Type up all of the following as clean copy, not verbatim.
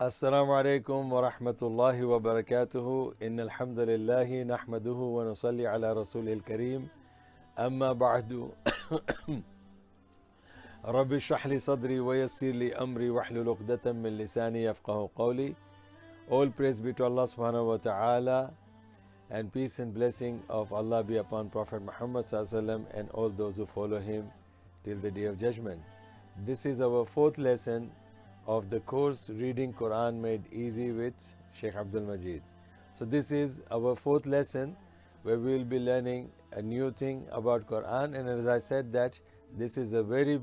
السلام عليكم ورحمة الله وبركاته إن الحمد لله نحمده ونصلي على رسوله الكريم أما بعد رب اشرح لي صدري ويسر لي أمري واحلل عقدة من لساني يفقهوا قولي. All praise be to Allah subhanahu wa ta'ala, and peace and blessing of Allah be upon Prophet Muhammad sallallahu alaihi wasallam and all those who follow him till the day of judgment. This is our fourth lesson of the course Reading Quran Made Easy with Sheikh Abdul Majid. So this is our fourth lesson where we will be learning a new thing about Quran, and as I said that this is a very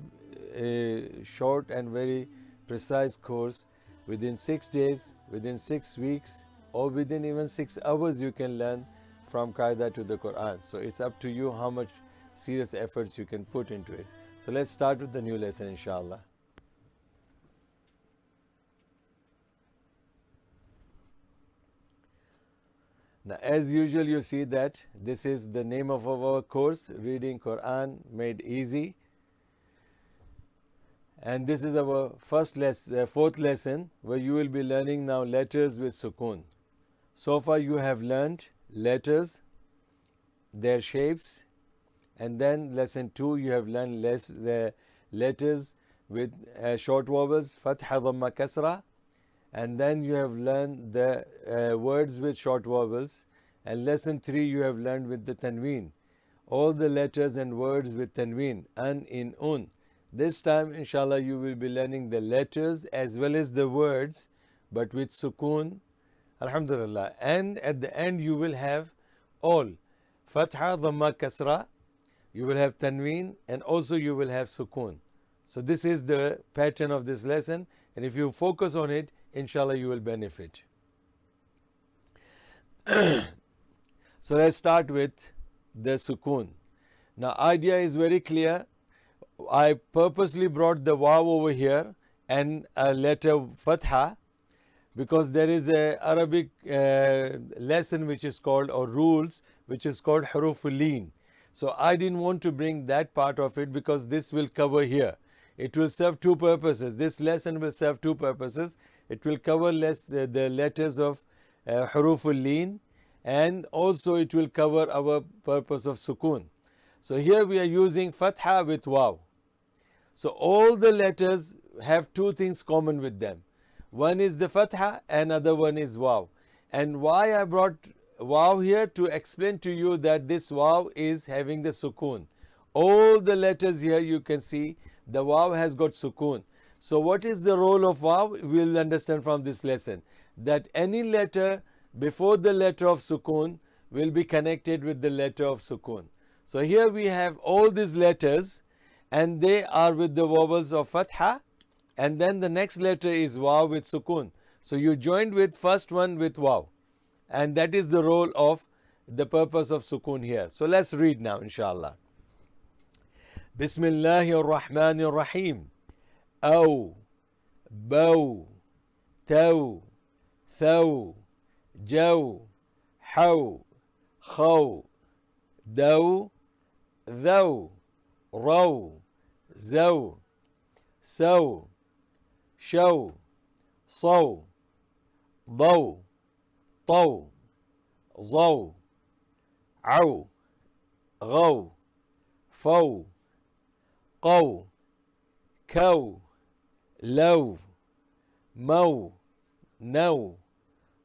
short and very precise course. Within 6 days, within 6 weeks, or within even 6 hours you can learn from Qaida to the Quran. So it's up to you how much serious efforts you can put into it. So let's start with the new lesson, inshallah. Now, as usual, you see that this is the name of our course, Reading Quran Made Easy. And this is our fourth lesson, where you will be learning now letters with Sukoon. So far you have learned letters, their shapes, and then lesson 2 you have learned the letters with short vowels, Fatha, Dhamma, Kasra. And then you have learned the words with short vowels, and lesson 3 you have learned with the Tanween, all the letters and words with Tanween, an, in, un. This time inshallah you will be learning the letters as well as the words, but with Sukoon, alhamdulillah. And at the end you will have all Fatha, Dhamma, Kasra, you will have Tanween, and also you will have Sukoon. So this is the pattern of this lesson, and if you focus on it, inshallah you will benefit. So let's start with the Sukoon. Now idea is very clear. I purposely brought the Waw over here and a letter Fatha, because there is a Arabic lesson which is called, or rules, which is called Hurf Leen. So I didn't want to bring that part of it, because this will cover here. It will serve two purposes. This lesson will serve two purposes. It will cover the letters of Huruf Leen, and also it will cover our purpose of Sukoon. So here we are using Fatha with Waw. So all the letters have two things common with them. One is the Fatha, another one is Waw. And why I brought Waw here? To explain to you that this Waw is having the Sukoon. All the letters here you can see the Waw has got Sukoon. So what is the role of Waw? We will understand from this lesson that any letter before the letter of Sukoon will be connected with the letter of Sukoon. So here we have all these letters, and they are with the vowels of Fatha, and then the next letter is Waw with Sukoon. So you joined with first one with Waw, and that is the role of the purpose of Sukoon here. So let's read now, inshallah. Bismillahir Rahmanir Rahim. Aw, Bow, Taw, Thaw, Jaw, Haw, Khaw, Daw, Thaw, Raw, Zaw, Saw, Shaw, Saw, Daw, Taw, Zaw, Aw, Ghaw, Faw, Qaw, Kaw, Law, Maw, Naw,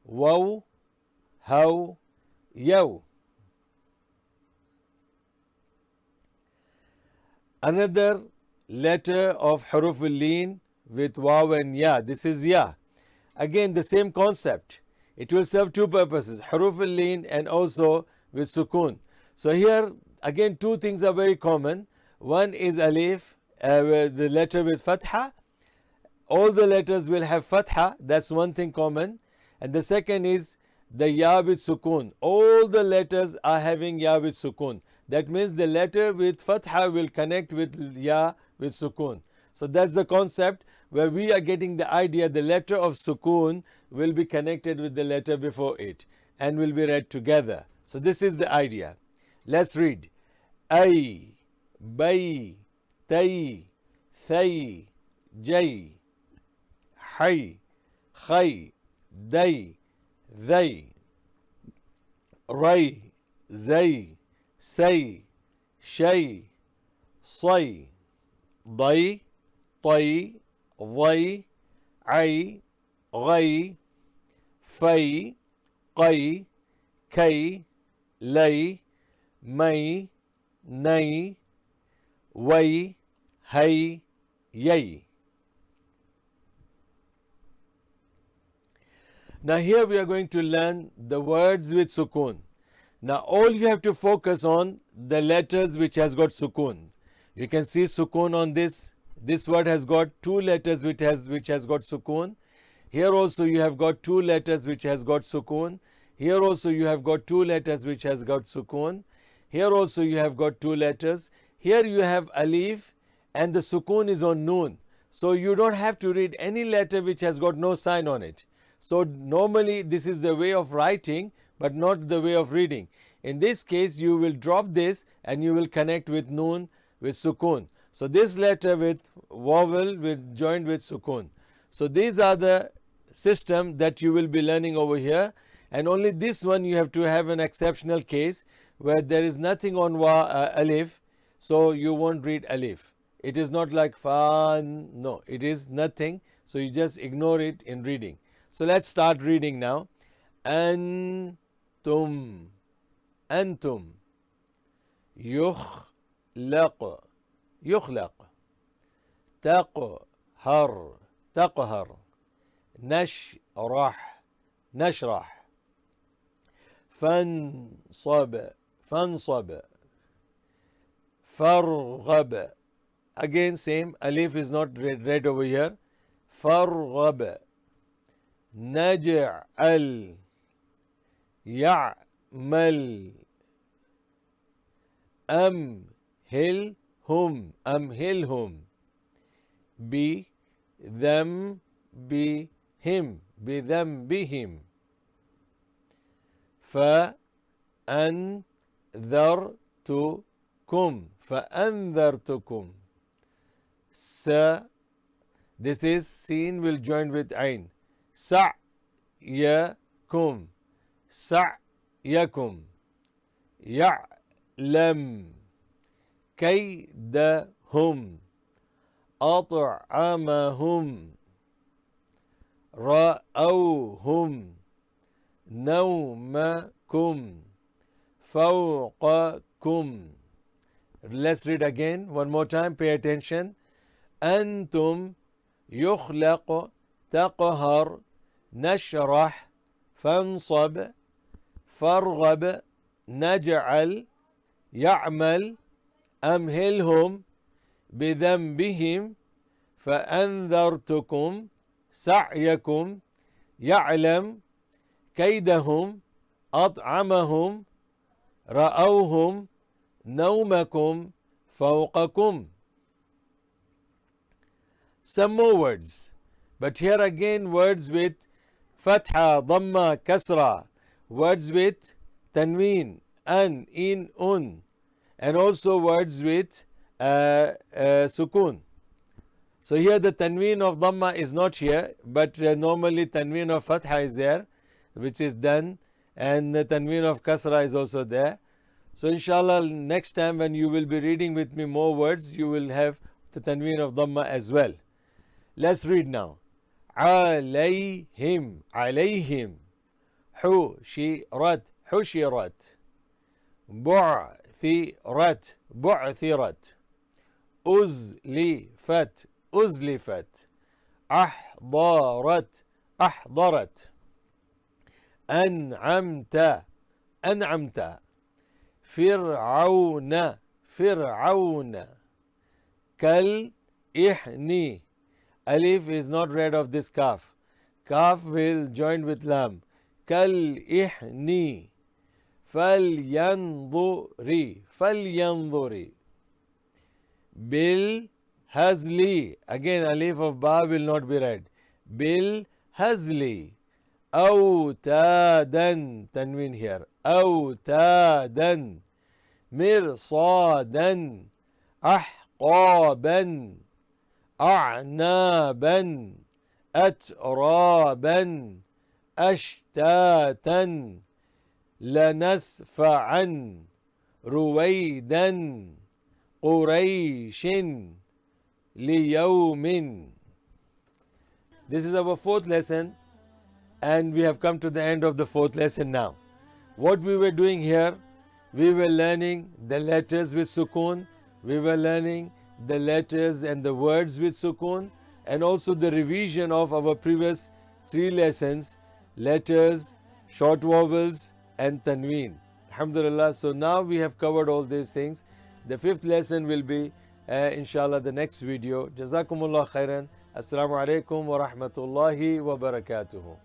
Waw, Haw, Yaw. Another letter of Huruf Leen with Waw and Ya. This is Ya. Again the same concept. It will serve two purposes, Huruf Leen and also with Sukoon. So here again two things are very common. One is Alif, the letter with Fatha. All the letters will have Fatha, that's one thing common. And the second is the Ya with Sukoon. All the letters are having Ya with Sukoon. That means the letter with Fatha will connect with Ya with Sukoon. So that's the concept where we are getting the idea the letter of Sukoon will be connected with the letter before it and will be read together. So this is the idea. Let's read. Ay, Bay, Tay, Thay, Jay, Hay, خي دي ذي ري زي سي شي صي ضي طي ضي عي غي في قي كي لي مي ني وي هي yay. Now here we are going to learn the words with sukoon. Now all you have to focus on the letters which has got sukoon. You can see sukoon on this. This word has got two letters which has got sukoon. Here also you have got two letters which has got sukoon. Here also you have got two letters which has got sukoon. Here also you have got two letters. Here you have alif and the sukoon is on noon. So you don't have to read any letter which has got no sign on it. So normally this is the way of writing but not the way of reading. In this case you will drop this and you will connect with noon with sukoon. So this letter with vowel with joined with sukoon. So these are the system that you will be learning over here, and only this one you have to have an exceptional case where there is nothing on alif, so you won't read alif. It is not like fan, no, it is nothing, so you just ignore it in reading. So let's start reading now. Antum, antum, yukhlaq, yukhlaq, taqhar, taqhar, nashrah, nashrah, fansab, fansab, farghab. Again same, alif is not read over here. Farghab, naj'al, ya'mal, amhilhum, amhilhum, bi them bihim, بذنبهم, فأنذرتكم, فأنذرتكم, this is seen will join with ain, سعيكم, سعيكم, يعلم كيدهم, أطعمهم, رأوهم, نومكم, فوقكم. Let's read again one more time, pay attention. أنتم يخلق تقهر نشرح فانصب فارغب نجعل يعمل أمهلهم بذنبهم فأنذرتكم سعيكم يعلم كيدهم أطعمهم رأوهم نومكم فوقكم. Some more words, but here again words with fatha, dhamma, kasra, words with tanween, an, in, un, and also words with sukoon. So here the tanween of dhamma is not here, but normally tanween of fatha is there, which is done, and the tanween of kasra is also there. So inshallah next time when you will be reading with me more words, you will have the tanween of dhamma as well. Let's read now. عليهم, عليهم, حشرت, حشرت, بعثرت, بعثرت, أزلفت, أزلفت, أحضرت, أحضرت, أنعمت, أنعمت, فرعون, فرعون, كالإحن. Alif is not read of this kaf. Kaf will join with lam. كالإحن. فلينظري, فلينظري, بالهزل. Again alif of ba will not be read. بالهزل. أوتادا, tanween here. أوتادا, مرصادا, أحقابا, أعنابا, أترابا أشتاتا لنسفعا رويدا قريش ليوم. This is our fourth lesson, and we have come to the end of the fourth lesson now. What we were doing here, we were learning the letters with Sukoon, we were learning the letters and the words with Sukoon, and also the revision of our previous 3 lessons, letters, short vowels and Tanween. Alhamdulillah, so now we have covered all these things. The 5th lesson will be inshallah the next video. Jazakumullah khairan. Assalamu alaikum wa rahmatullahi wa barakatuhu.